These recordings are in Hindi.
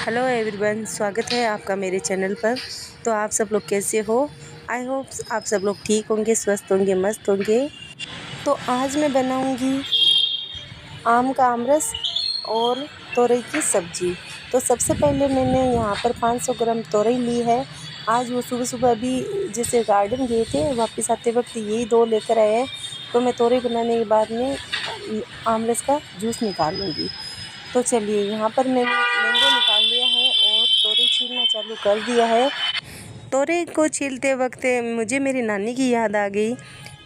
हेलो एवरीवन, स्वागत है आपका मेरे चैनल पर। तो आप सब लोग कैसे हो? आई होप आप सब लोग ठीक होंगे, स्वस्थ होंगे, मस्त होंगे। तो आज मैं बनाऊंगी आम का आमरस और तोरई की सब्ज़ी। तो सबसे पहले मैंने यहाँ पर 500 ग्राम तोरई ली है। आज वो सुबह सुबह अभी जैसे गार्डन गए थे, वापस आते वक्त यही 2 लेकर आए हैं। तो मैं तोरई बनाने के बाद में आमरस का जूस निकालूंगी। तो चलिए, यहाँ पर मैंने मैंगो निकाल लिया है और तोरई छीलना चालू कर दिया है। तोरई को छीलते वक्त मुझे मेरी नानी की याद आ गई।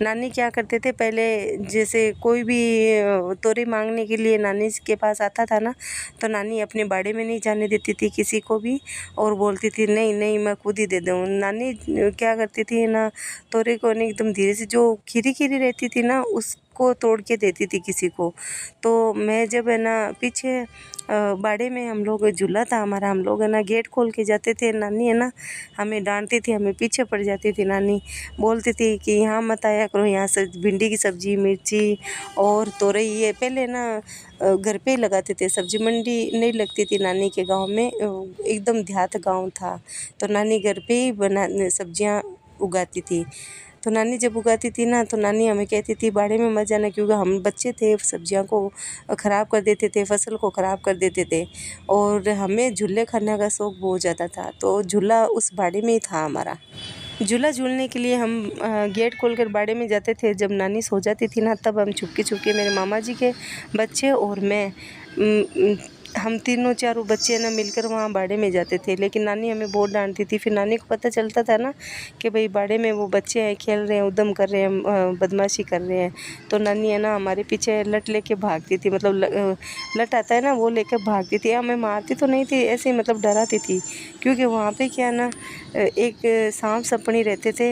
नानी क्या करते थे पहले, जैसे कोई भी तोरई मांगने के लिए नानी के पास आता था ना, तो नानी अपने बाड़े में नहीं जाने देती थी किसी को भी, और बोलती थी नहीं नहीं मैं खुद ही दे दूँ। नानी क्या करती थी ना, तोरई को नहीं एकदम धीरे से, जो खीरी खीरी रहती थी ना, उसको तोड़ के देती थी किसी को। तो मैं जब है ना पीछे बाड़े में हम लोग झूला था हमारा, हम लोग है ना गेट खोल के जाते थे। नानी है ना हमें डांटती थी, हमें पीछे पड़ जाती थी। नानी बोलती थी कि यहाँ मत आया करो, यहाँ से भिंडी की सब्ज़ी, मिर्ची और तोरई ये पहले ना घर पे ही लगाते थे। सब्ज़ी मंडी नहीं लगती थी नानी के गांव में, एकदम देहात गांव था। तो नानी घर पे ही बना सब्जियां उगाती थी। तो नानी जब उगाती थी ना, तो नानी हमें कहती थी बाड़े में मत जाना, क्योंकि हम बच्चे थे, सब्जियां को ख़राब कर देते थे, फसल को ख़राब कर देते थे। और हमें झूले खाने का शौक़ बहुत ज़्यादा था। तो झूला उस बाड़े में ही था हमारा। झूला झूलने के लिए हम गेट खोलकर बाड़े में जाते थे। जब नानी सो जाती थी ना, तब हम छुपके छुपके, मेरे मामा जी के बच्चे और मैं, हम तीनों चारों बच्चे ना मिलकर वहाँ बाड़े में जाते थे। लेकिन नानी हमें बहुत डांटती थी। फिर नानी को पता चलता था ना कि भाई बाड़े में वो बच्चे हैं, खेल रहे हैं, उद्यम कर रहे हैं, बदमाशी कर रहे हैं। तो नानी है ना हमारे पीछे लट लेके भागती थी, मतलब लट आता है ना, वो लेकर भागती थी। हमें मारती तो नहीं थी, ऐसे ही मतलब डराती थी। क्योंकि वहाँ पे क्या ना, एक सांप सपनी रहते थे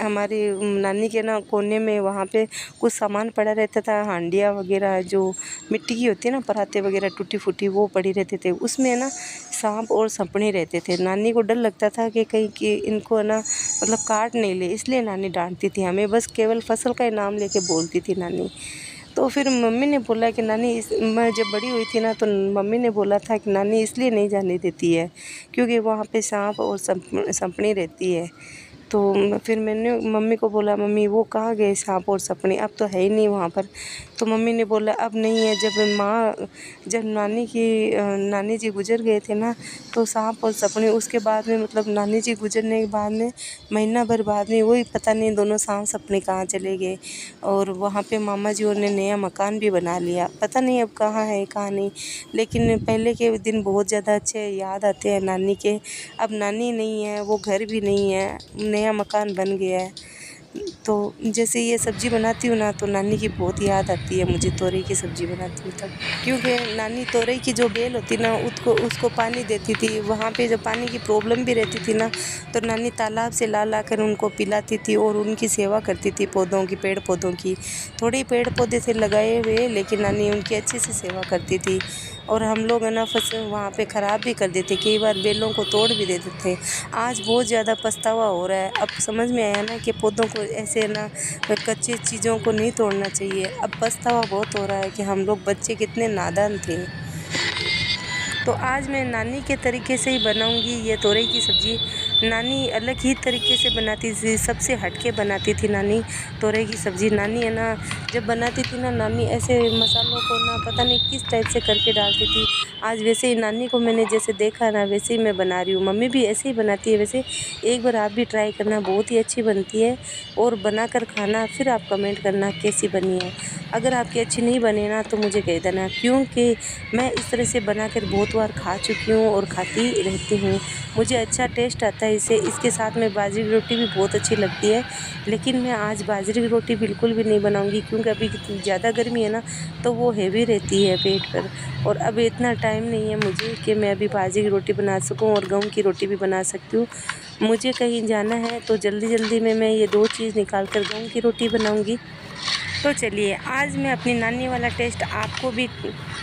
हमारी नानी के ना कोने में। वहाँ पे कुछ सामान पड़ा रहता था, हांडिया वगैरह जो मिट्टी की होती है ना, पराते वगैरह टूटी फूटी, वो पड़ी रहते थे। उसमें ना सांप और सपने रहते थे। नानी को डर लगता था कि कहीं कि इनको ना मतलब काट नहीं ले, इसलिए नानी डांटती थी हमें। बस केवल फसल का इनाम लेके बोलती थी नानी। तो फिर मम्मी ने बोला कि नानी मैं जब बड़ी हुई थी ना, तो मम्मी ने बोला था कि नानी इसलिए नहीं जाने देती है क्योंकि वहाँ पे सांप और सपनी रहती है। तो फिर मैंने मम्मी को बोला, मम्मी वो कहाँ गए सांप और सपनी, अब तो है ही नहीं वहाँ पर। तो मम्मी ने बोला अब नहीं है। जब नानी जी गुजर गए थे ना, तो सांप और सपनी, उसके बाद में मतलब नानी जी गुजरने के बाद में महीना भर बाद में वही पता नहीं दोनों सांप सपनी कहाँ चले गए। और वहाँ पे मामा जी और ने नया मकान भी बना लिया, पता नहीं अब कहाँ है कहाँ नहीं। लेकिन पहले के दिन बहुत ज़्यादा अच्छे याद आते हैं नानी के। अब नानी नहीं है, वो घर भी नहीं है, नया मकान बन गया है। तो जैसे ये सब्ज़ी बनाती हूँ ना, तो नानी की बहुत याद आती है मुझे। तोरई की सब्ज़ी बनाती हूँ तब, क्योंकि नानी तोरई की जो बेल होती ना, उसको पानी देती थी। वहाँ पे जब पानी की प्रॉब्लम भी रहती थी ना, तो नानी तालाब से ला ला कर उनको पिलाती थी और उनकी सेवा करती थी, पौधों की, पेड़ पौधों की। थोड़े पेड़ पौधे थे लगाए हुए, लेकिन नानी उनकी अच्छे से सेवा करती थी। और हम लोग है ना फसल वहाँ पे ख़राब भी कर देते, कई बार बेलों को तोड़ भी देते थे। आज बहुत ज़्यादा पछतावा हो रहा है। अब समझ में आया ना कि पौधों को ऐसे ना कच्ची चीज़ों को नहीं तोड़ना चाहिए। अब पछतावा बहुत हो रहा है कि हम लोग बच्चे कितने नादान थे। तो आज मैं नानी के तरीके से ही बनाऊंगी ये तोरई की सब्ज़ी। नानी अलग ही तरीके से बनाती थी, सबसे हटके बनाती थी नानी तोरई की सब्ज़ी। नानी है ना जब बनाती थी ना, नानी ऐसे मसालों को ना पता नहीं किस टाइप से करके डालती थी। आज वैसे ही नानी को मैंने जैसे देखा ना, वैसे ही मैं बना रही हूँ। मम्मी भी ऐसे ही बनाती है वैसे। एक बार आप भी ट्राई करना, बहुत ही अच्छी बनती है। और बनाकर खाना, फिर आप कमेंट करना कैसी बनी है। अगर आपकी अच्छी नहीं बने ना, तो मुझे कह देना, क्योंकि मैं इस तरह से बनाकर बहुत बार खा चुकी हूँ और खाती रहती हूँ। मुझे अच्छा टेस्ट आता है इसे। इसके साथ में बाजरे की रोटी भी बहुत अच्छी लगती है। लेकिन मैं आज बाजरे की रोटी बिल्कुल भी नहीं बनाऊंगी, क्योंकि अभी ज़्यादा गर्मी है ना, तो वो हेवी रहती है पेट पर। और अब इतना टाइम नहीं है मुझे कि मैं अभी बाजरे की रोटी बना सकूं और गेहूं की रोटी भी बना सकती हूँ। मुझे कहीं जाना है, तो जल्दी जल्दी में मैं ये 2 चीज़ निकाल कर गेहूं की रोटी बनाऊँगी। तो चलिए, आज मैं अपनी नानी वाला टेस्ट आपको भी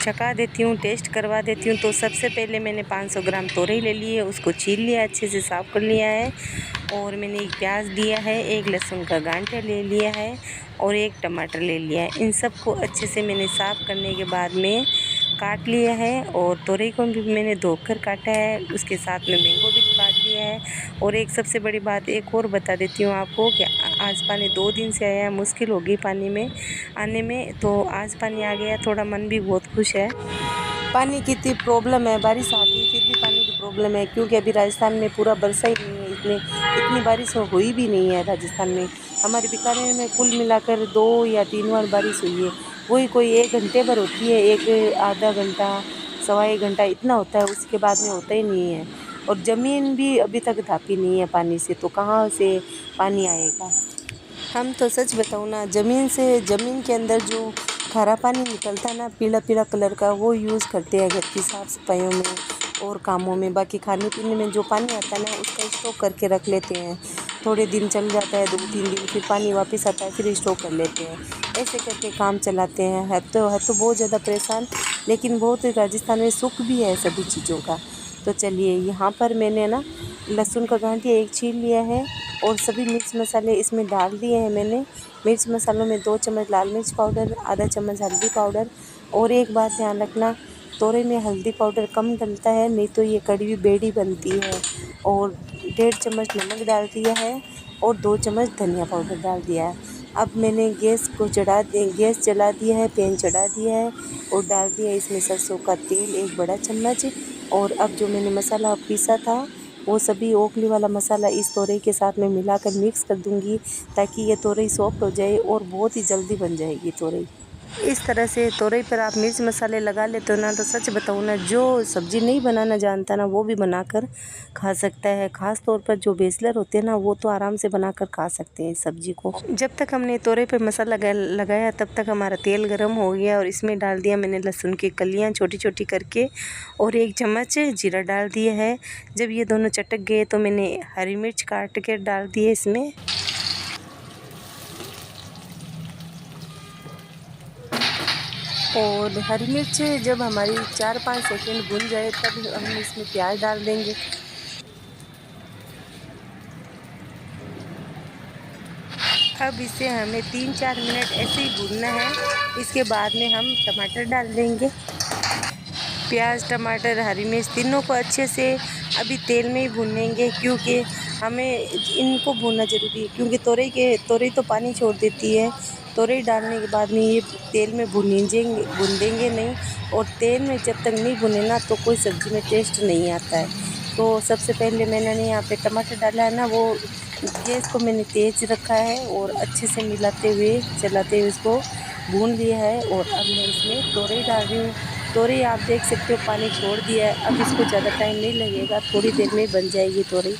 चखा देती हूँ, टेस्ट करवा देती हूँ। तो सबसे पहले मैंने 500 ग्राम तोरई ले ली है, उसको छील लिया, अच्छे से साफ़ कर लिया है। और मैंने एक प्याज लिया है, एक लहसुन का गांठा ले लिया है और एक टमाटर ले लिया है। इन सब को अच्छे से मैंने साफ़ करने के बाद में काट लिए हैं और तोरई को भी मैंने धोकर काटा है, उसके साथ में मैंगो भी काट लिया है। और एक सबसे बड़ी बात एक और बता देती हूँ आपको कि आज पानी 2 दिन से आया है, मुश्किल हो गई पानी में आने में, तो आज पानी आ गया, थोड़ा मन भी बहुत खुश है। पानी की इतनी प्रॉब्लम है, बारिश आती है फिर भी पानी की प्रॉब्लम है, क्योंकि अभी राजस्थान में पूरा बरसा ही नहीं है, इतनी बारिश हुई भी नहीं है राजस्थान में। हमारे बीकानेर में कुल मिलाकर 2 या 3 बार बारिश हुई है, वही कोई 1 घंटे भर होती है, एक आधा घंटा सवा 1 घंटा इतना होता है, उसके बाद में होता ही नहीं है। और ज़मीन भी अभी तक ढापी नहीं है पानी से, तो कहाँ से पानी आएगा। हम तो सच बताऊँ ना, ज़मीन के अंदर जो खारा पानी निकलता है ना, पीला पीला कलर का, वो यूज़ करते हैं घर की साफ़ सफाइयों में और कामों में। बाकी खाने पीने में जो पानी आता है ना, उसका स्टॉक करके रख लेते हैं, थोड़े दिन चल जाता है, 2-3 दिन, फिर पानी वापस आता है, फिर स्टॉक कर लेते हैं, ऐसे करके काम चलाते हैं। है तो बहुत ज़्यादा परेशान, लेकिन बहुत राजस्थान में सुख भी है सभी चीज़ों का। तो चलिए, यहाँ पर मैंने ना लहसुन का गांठिया 1 छील लिया है और सभी मिर्च मसाले इसमें डाल दिए हैं मैंने। मिर्च मसालों में 2 चम्मच लाल मिर्च पाउडर, आधा चम्मच हल्दी पाउडर। और एक बात ध्यान रखना, तोरई में हल्दी पाउडर कम डलता है, नहीं तो ये कड़वी बेड़ी बनती है। और 1.5 चम्मच नमक डाल दिया है और 2 चम्मच धनिया पाउडर डाल दिया है। अब मैंने गैस जला दिया है, पैन चढ़ा दिया है और डाल दिया इसमें सरसों का तेल 1 बड़ा चम्मच। और अब जो मैंने मसाला पीसा था, वो सभी ओखली वाला मसाला इस तोरई के साथ में मिलाकर मिक्स कर दूंगी, ताकि ये तोरई सॉफ्ट हो जाए और बहुत ही जल्दी बन जाएगी तोरई। इस तरह से तोरई पर आप मिर्च मसाले लगा लेते हो ना, तो सच बताऊँ ना, जो सब्ज़ी नहीं बनाना जानता ना, वो भी बनाकर खा सकता है। ख़ास तौर पर जो बैचलर होते हैं ना, वो तो आराम से बनाकर खा सकते हैं इस सब्ज़ी को। जब तक हमने तोरई पर मसाला लगाया, तब तक हमारा तेल गर्म हो गया और इसमें डाल दिया मैंने लहसुन की कलियाँ छोटी छोटी करके और 1 चम्मच जीरा डाल दिया है। जब ये दोनों चटक गए तो मैंने हरी मिर्च काट के डाल दिए इसमें। और हरी मिर्च जब हमारी 4-5 सेकंड भुन जाए, तब हम इसमें प्याज डाल देंगे। अब इसे हमें 3-4 मिनट ऐसे ही भूनना है। इसके बाद में हम टमाटर डाल देंगे। प्याज, टमाटर, हरी मिर्च तीनों को अच्छे से अभी तेल में ही भूनेंगे, क्योंकि हमें इनको भूनना ज़रूरी है, क्योंकि तोरई तो पानी छोड़ देती है। तोरई डालने के बाद में ये तेल में भून देंगे नहीं, और तेल में जब तक नहीं भुने ना, तो कोई सब्ज़ी में टेस्ट नहीं आता है। तो सबसे पहले मैंने यहाँ पे टमाटर डाला है ना, वो गैस को मैंने तेज़ रखा है और अच्छे से चलाते हुए इसको भून लिया है। और अब मैं इसमें तोरई डाल रही हूँ। तोरई आप देख सकते हो पानी छोड़ दिया है। अब इसको ज़्यादा टाइम नहीं लगेगा, थोड़ी देर में बन जाएगी तोरई।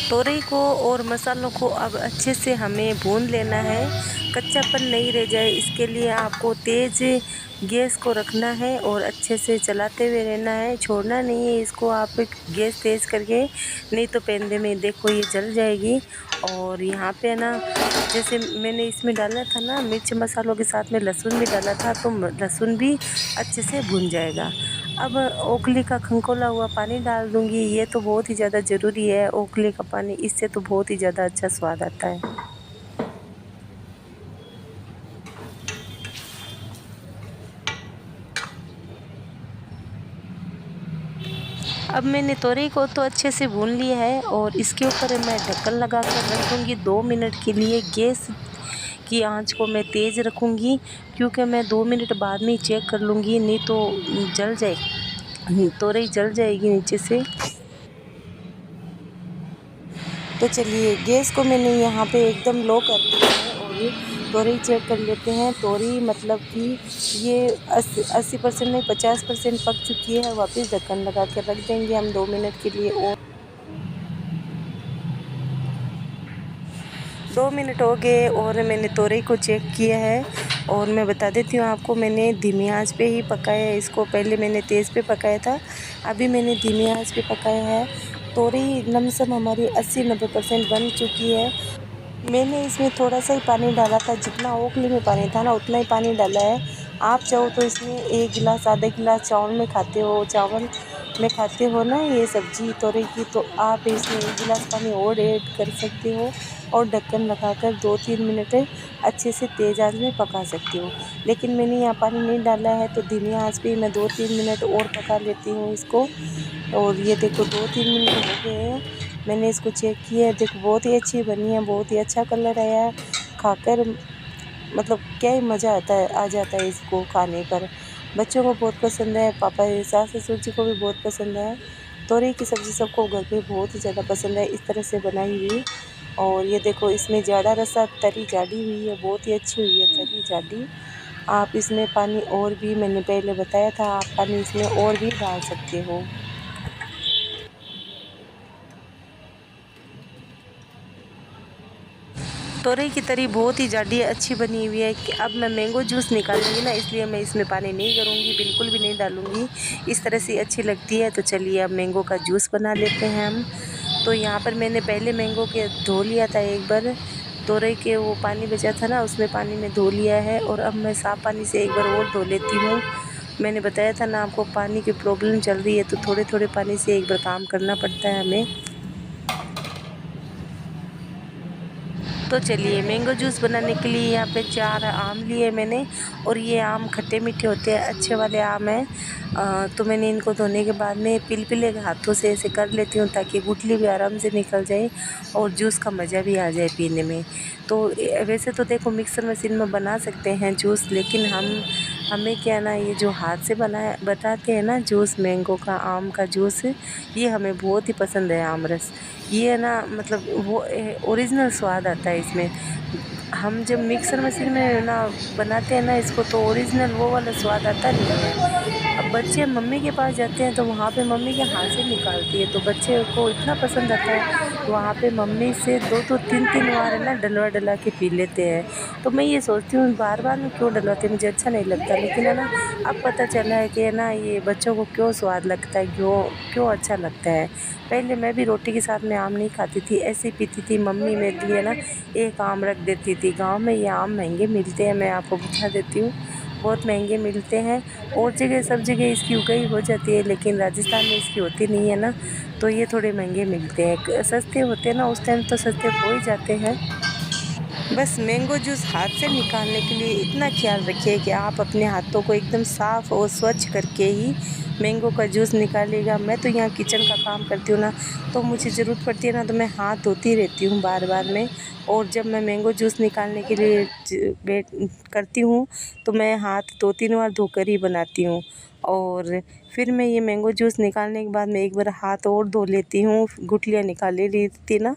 तोरई को और मसालों को अब अच्छे से हमें भून लेना है, कच्चापन नहीं रह जाए, इसके लिए आपको तेज़ गैस को रखना है और अच्छे से चलाते हुए रहना है, छोड़ना नहीं है इसको आप गैस तेज़ करके, नहीं तो पेंदे में देखो ये जल जाएगी। और यहाँ पे ना, जैसे मैंने इसमें डाला था ना, मिर्च मसालों के साथ में लहसुन भी डाला था, तो लहसुन भी अच्छे से भुन जाएगा। अब ओखली का खंकोला हुआ पानी डाल दूँगी, ये तो बहुत ही ज़्यादा ज़रूरी है, ओखली का पानी, इससे तो बहुत ही ज़्यादा अच्छा स्वाद आता है। अब मैंने तोरई को तो अच्छे से भून लिया है और इसके ऊपर मैं ढक्कन लगा कर रख दूँगी 2 मिनट के लिए। गैस की आंच को मैं तेज़ रखूँगी, क्योंकि मैं 2 मिनट बाद में ही चेक कर लूँगी, नहीं तो जल जाए, तोरई जल जाएगी नीचे से। तो चलिए, गैस को मैंने यहाँ पे एकदम लो कर दिया है और ये तोरई चेक कर लेते हैं। तोरई मतलब कि ये 80% नहीं 50% पक चुकी है। वापस ढक्कन लगा के रख देंगे हम 2 मिनट के लिए। और 2 मिनट हो गए और मैंने तोरई को चेक किया है, और मैं बता देती हूँ आपको, मैंने धीमी आंच पे ही पकाया है इसको। पहले मैंने तेज़ पे पकाया था, अभी मैंने धीमी आंच पे पकाया है। तोरई लमसम हमारी 80-90% बन चुकी है। मैंने इसमें थोड़ा सा ही पानी डाला था, जितना ओखली में पानी था ना, उतना ही पानी डाला है। आप चाहो तो इसमें 1 गिलास आधा गिलास चावल में खाते हो ना ये सब्ज़ी तोरई की, तो आप इसमें 1 गिलास पानी और ऐड कर सकते हो। और ढक्कन लगाकर 2-3 मिनट अच्छे से तेज़ आंच में पका सकती हूँ। लेकिन मैंने यहाँ पानी नहीं डाला है, तो धीमी आंच पे मैं 2-3 मिनट और पका लेती हूँ इसको। और ये देखो 2-3 मिनट हो गए हैं, मैंने इसको चेक किया है। देखो बहुत ही अच्छी बनी है, बहुत ही अच्छा कलर आया है। खाकर मतलब क्या ही मज़ा आ जाता है इसको खाने पर। बच्चों को बहुत पसंद है, पापा सास ससुर जी को भी बहुत पसंद है। तोरई की सब्ज़ी सबको घर पे बहुत ही ज़्यादा पसंद है इस तरह से बनाई हुई। और ये देखो इसमें जाड़ा रसा तरी जाडी हुई है, बहुत ही अच्छी हुई है तरी जाडी। आप इसमें पानी और भी, मैंने पहले बताया था, आप पानी इसमें और भी डाल सकते हो। तोरई की तरी बहुत ही जाडी अच्छी बनी हुई है कि अब मैं मैंगो जूस निकालूंगी ना, इसलिए मैं इसमें पानी नहीं करूँगी, बिल्कुल भी नहीं डालूँगी। इस तरह से अच्छी लगती है। तो चलिए अब मैंगो का जूस बना लेते हैं हम। तो यहाँ पर मैंने पहले मैंगो के धो लिया था एक बार, तोरई के वो पानी बचा था ना, उसमें पानी में धो लिया है। और अब मैं साफ़ पानी से एक बार और धो लेती हूँ। मैंने बताया था ना आपको पानी की प्रॉब्लम चल रही है, तो थोड़े थोड़े पानी से एक बार काम करना पड़ता है हमें। तो चलिए मैंगो जूस बनाने के लिए यहाँ पे 4 आम लिए मैंने। और ये आम खट्टे मीठे होते हैं, अच्छे वाले आम हैं। तो मैंने इनको धोने के बाद में पिलपिले हाथों से ऐसे कर लेती हूँ, ताकि गुठली भी आराम से निकल जाए और जूस का मज़ा भी आ जाए पीने में। तो वैसे तो देखो मिक्सर मशीन में बना सकते हैं जूस, लेकिन हमें क्या ना, ये जो हाथ से बनाते हैं ना जूस, मैंगो का, आम का जूस, ये हमें बहुत ही पसंद है। आम रस ये है ना, मतलब वो ओरिजिनल स्वाद आता है इसमें। हम जब मिक्सर मशीन में ना बनाते हैं ना इसको, तो ओरिजिनल वो वाला स्वाद आता नहीं है। अब बच्चे मम्मी के पास जाते हैं, तो वहाँ पे मम्मी के हाथ से निकालती है, तो बच्चे को इतना पसंद आता है, वहाँ पे मम्मी से 2-2 3-3 बार है ना डलवा के पी लेते हैं। तो मैं ये सोचती हूँ बार बार मैं क्यों डलवाती हूँ, मुझे अच्छा नहीं लगता। लेकिन है ना, अब पता चला है कि है ना ये बच्चों को क्यों स्वाद लगता है, क्यों क्यों अच्छा लगता है। पहले मैं भी रोटी के साथ में आम नहीं खाती थी, ऐसे ही पीती थी। मम्मी मेरे लिए ना एक आम रख देती थी। गांव में ये आम महंगे मिलते हैं, मैं आपको बता देती हूँ, बहुत महंगे मिलते हैं। और जगह सब जगह इसकी उगाई हो जाती है, लेकिन राजस्थान में इसकी होती नहीं है ना, तो ये थोड़े महंगे मिलते हैं। सस्ते होते हैं ना उस टाइम, तो सस्ते हो ही जाते हैं। बस मैंगो जूस हाथ से निकालने के लिए इतना ख्याल रखिए कि आप अपने हाथों को एकदम साफ़ और स्वच्छ करके ही मैंगो का जूस निकालिएगा। मैं तो यहाँ किचन का काम करती हूँ ना, तो मुझे ज़रूरत पड़ती है ना, तो मैं हाथ धोती रहती हूँ बार बार में। और जब मैं मैंगो जूस निकालने के लिए वेट करती हूँ, तो मैं हाथ 2-3 बार धोकर ही बनाती हूँ। और फिर मैं ये मैंगो जूस निकालने के बाद मैं एक बार हाथ और धो लेती हूँ, गुठलियाँ निकाल ले रही थी ना,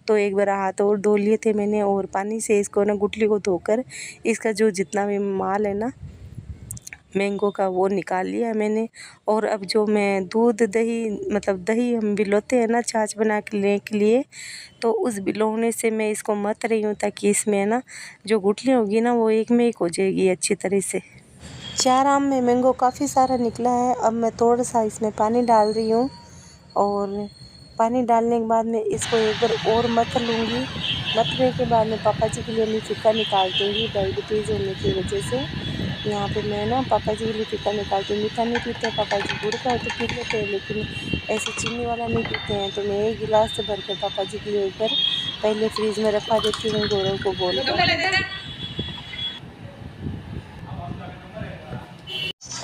तो एक बार हाथ और धो लिए थे मैंने, और पानी से इसको ना गुठली को धोकर इसका जो जितना भी माल है ना मैंगो का, वो निकाल लिया है मैंने। और अब जो मैं दूध दही, मतलब दही हम भिगोते हैं ना छाछ बना के लेने के लिए, तो उस भिगोने से मैं इसको मथ रही हूँ, ताकि इसमें है ना जो गुठलियाँ होगी ना वो एक में एक हो जाएगी अच्छी तरह से। 4 आम में मैंगो काफ़ी सारा निकला है। अब मैं थोड़ा सा इसमें पानी डाल रही हूँ, और पानी डालने के बाद में इसको एक बार और मथ लूँगी। मथने के बाद में पापा जी के लिए मैं फीका निकाल दूँगी, डायबिटीज़ होने की वजह से। यहाँ पे मैं ना पापा जी के लिए फीका निकालती हूँ। मीठा नहीं पीते हैं पापा जी, गुड़ का तो पी लेते हैं, लेकिन ऐसे चीनी वाला नहीं पीते हैं। तो मैं एक गिलास से भर कर पापा जी के लिए एक बार पहले फ्रिज में रखवा देती हूँ गौरव को बोल कर।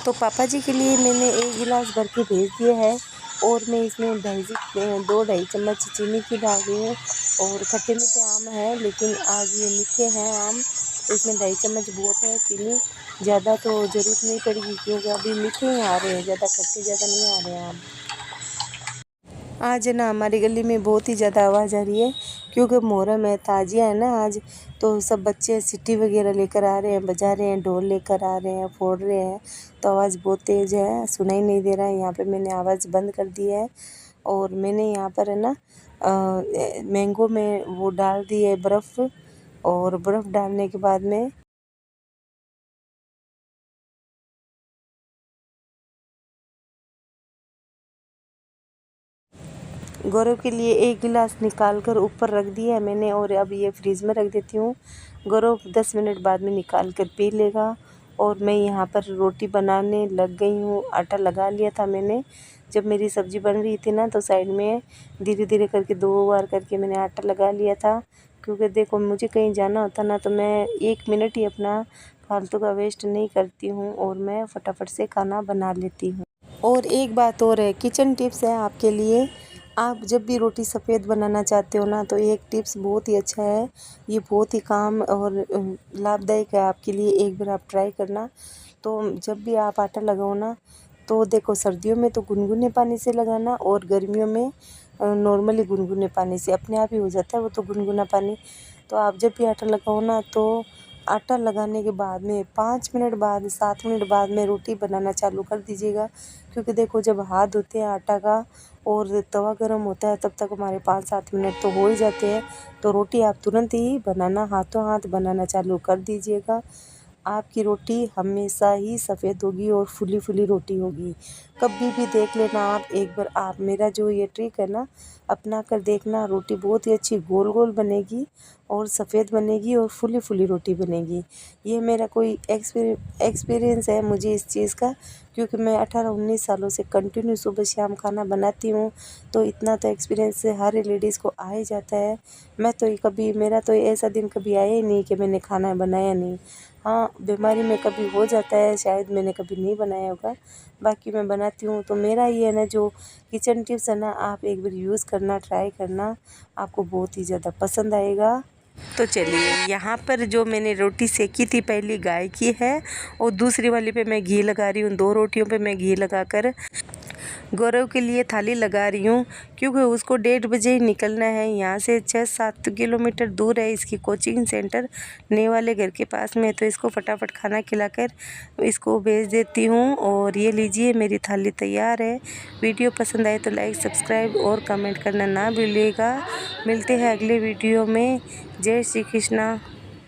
तो पापा जी के लिए मैंने एक गिलास भर के भेज दिया है। और मैं इसमें 2-2.5 चम्मच चीनी की डाल रही हूँ। और खट्टे मीठे आम है, लेकिन आज ये मीठे हैं आम, तो इसमें 2.5 चम्मच बहुत है चीनी। ज़्यादा तो ज़रूरत नहीं पड़ेगी, क्योंकि अभी मीठे ही आ रहे हैं, ज़्यादा खट्टे ज़्यादा नहीं आ रहे हैं आम। आज है ना हमारी गली में बहुत ही ज़्यादा आवाज़ आ रही है, क्योंकि मुहर्रम है, ताजिया है ना आज। तो सब बच्चे सीटी वगैरह लेकर आ रहे हैं, बजा रहे हैं, ढोल लेकर आ रहे हैं, फोड़ रहे हैं, तो आवाज़ बहुत तेज़ है, सुनाई नहीं दे रहा है। यहाँ पे मैंने आवाज़ बंद कर दी है। और मैंने यहाँ पर है ना मैंगो में वो डाल दी है बर्फ़। और बर्फ़ डालने के बाद में गौरव के लिए एक गिलास निकाल कर ऊपर रख दिया है मैंने, और अब ये फ्रीज़ में रख देती हूँ। गौरव 10 मिनट बाद में निकाल कर पी लेगा। और मैं यहाँ पर रोटी बनाने लग गई हूँ, आटा लगा लिया था मैंने। जब मेरी सब्ज़ी बन रही थी ना, तो साइड में धीरे धीरे करके 2 बार करके मैंने आटा लगा लिया था, क्योंकि देखो मुझे कहीं जाना होता ना तो मैं 1 मिनट ही अपना फालतू का वेस्ट नहीं करती हूँ और मैं फटाफट से खाना बना लेती हूँ। और एक बात और है, किचन टिप्स है आपके लिए। आप जब भी रोटी सफ़ेद बनाना चाहते हो ना तो एक टिप्स बहुत ही अच्छा है, ये बहुत ही काम और लाभदायक है आपके लिए। एक बार आप ट्राई करना। तो जब भी आप आटा लगाओ ना तो देखो सर्दियों में तो गुनगुने पानी से लगाना और गर्मियों में नॉर्मली गुनगुने पानी से अपने आप ही हो जाता है वो तो गुनगुना पानी। तो आप जब भी आटा लगाओ ना तो आटा लगाने के बाद में 5 मिनट बाद 7 मिनट बाद में रोटी बनाना चालू कर दीजिएगा, क्योंकि देखो जब हाथ धोते हैं आटा का और तवा गर्म होता है तब तक हमारे 5-7 मिनट तो हो ही जाते हैं। तो रोटी आप तुरंत ही बनाना, हाथों हाथ बनाना चालू कर दीजिएगा। आपकी रोटी हमेशा ही सफ़ेद होगी और फुली फुली रोटी होगी। कभी भी देख लेना आप, एक बार आप मेरा जो ये ट्रिक है ना अपना कर देखना, रोटी बहुत ही अच्छी गोल गोल बनेगी और सफ़ेद बनेगी और फुली फुली रोटी बनेगी। ये मेरा कोई एक्सपीरियंस है मुझे इस चीज़ का, क्योंकि मैं 18-19 सालों से कंटिन्यू सुबह शाम खाना बनाती हूँ। तो इतना तो एक्सपीरियंस हर लेडीज़ को आ ही जाता है। मैं तो कभी, मेरा तो ऐसा दिन कभी आया ही नहीं कि मैंने खाना बनाया नहीं। हाँ, बीमारी में कभी हो जाता है, शायद मैंने कभी नहीं बनाया होगा, बाकी मैं बनाती हूँ। तो मेरा ये है ना जो किचन टिप्स है ना, आप एक बार यूज़ करना, ट्राई करना, आपको बहुत ही ज़्यादा पसंद आएगा। तो चलिए, यहाँ पर जो मैंने रोटी सेकी थी पहली गाय की है और दूसरी वाली पे मैं घी लगा रही हूँ। 2 रोटियों पे मैं घी लगाकर गौरव के लिए थाली लगा रही हूँ, क्योंकि उसको 1:30 बजे ही निकलना है। यहाँ से 6-7 किलोमीटर दूर है इसकी कोचिंग सेंटर, नए वाले घर के पास में। तो इसको फटाफट खाना खिलाकर इसको भेज देती हूँ। और ये लीजिए मेरी थाली तैयार है। वीडियो पसंद आए तो लाइक, सब्सक्राइब और कमेंट करना ना भूलिएगा। मिलते हैं अगले वीडियो में। जय श्री कृष्णा।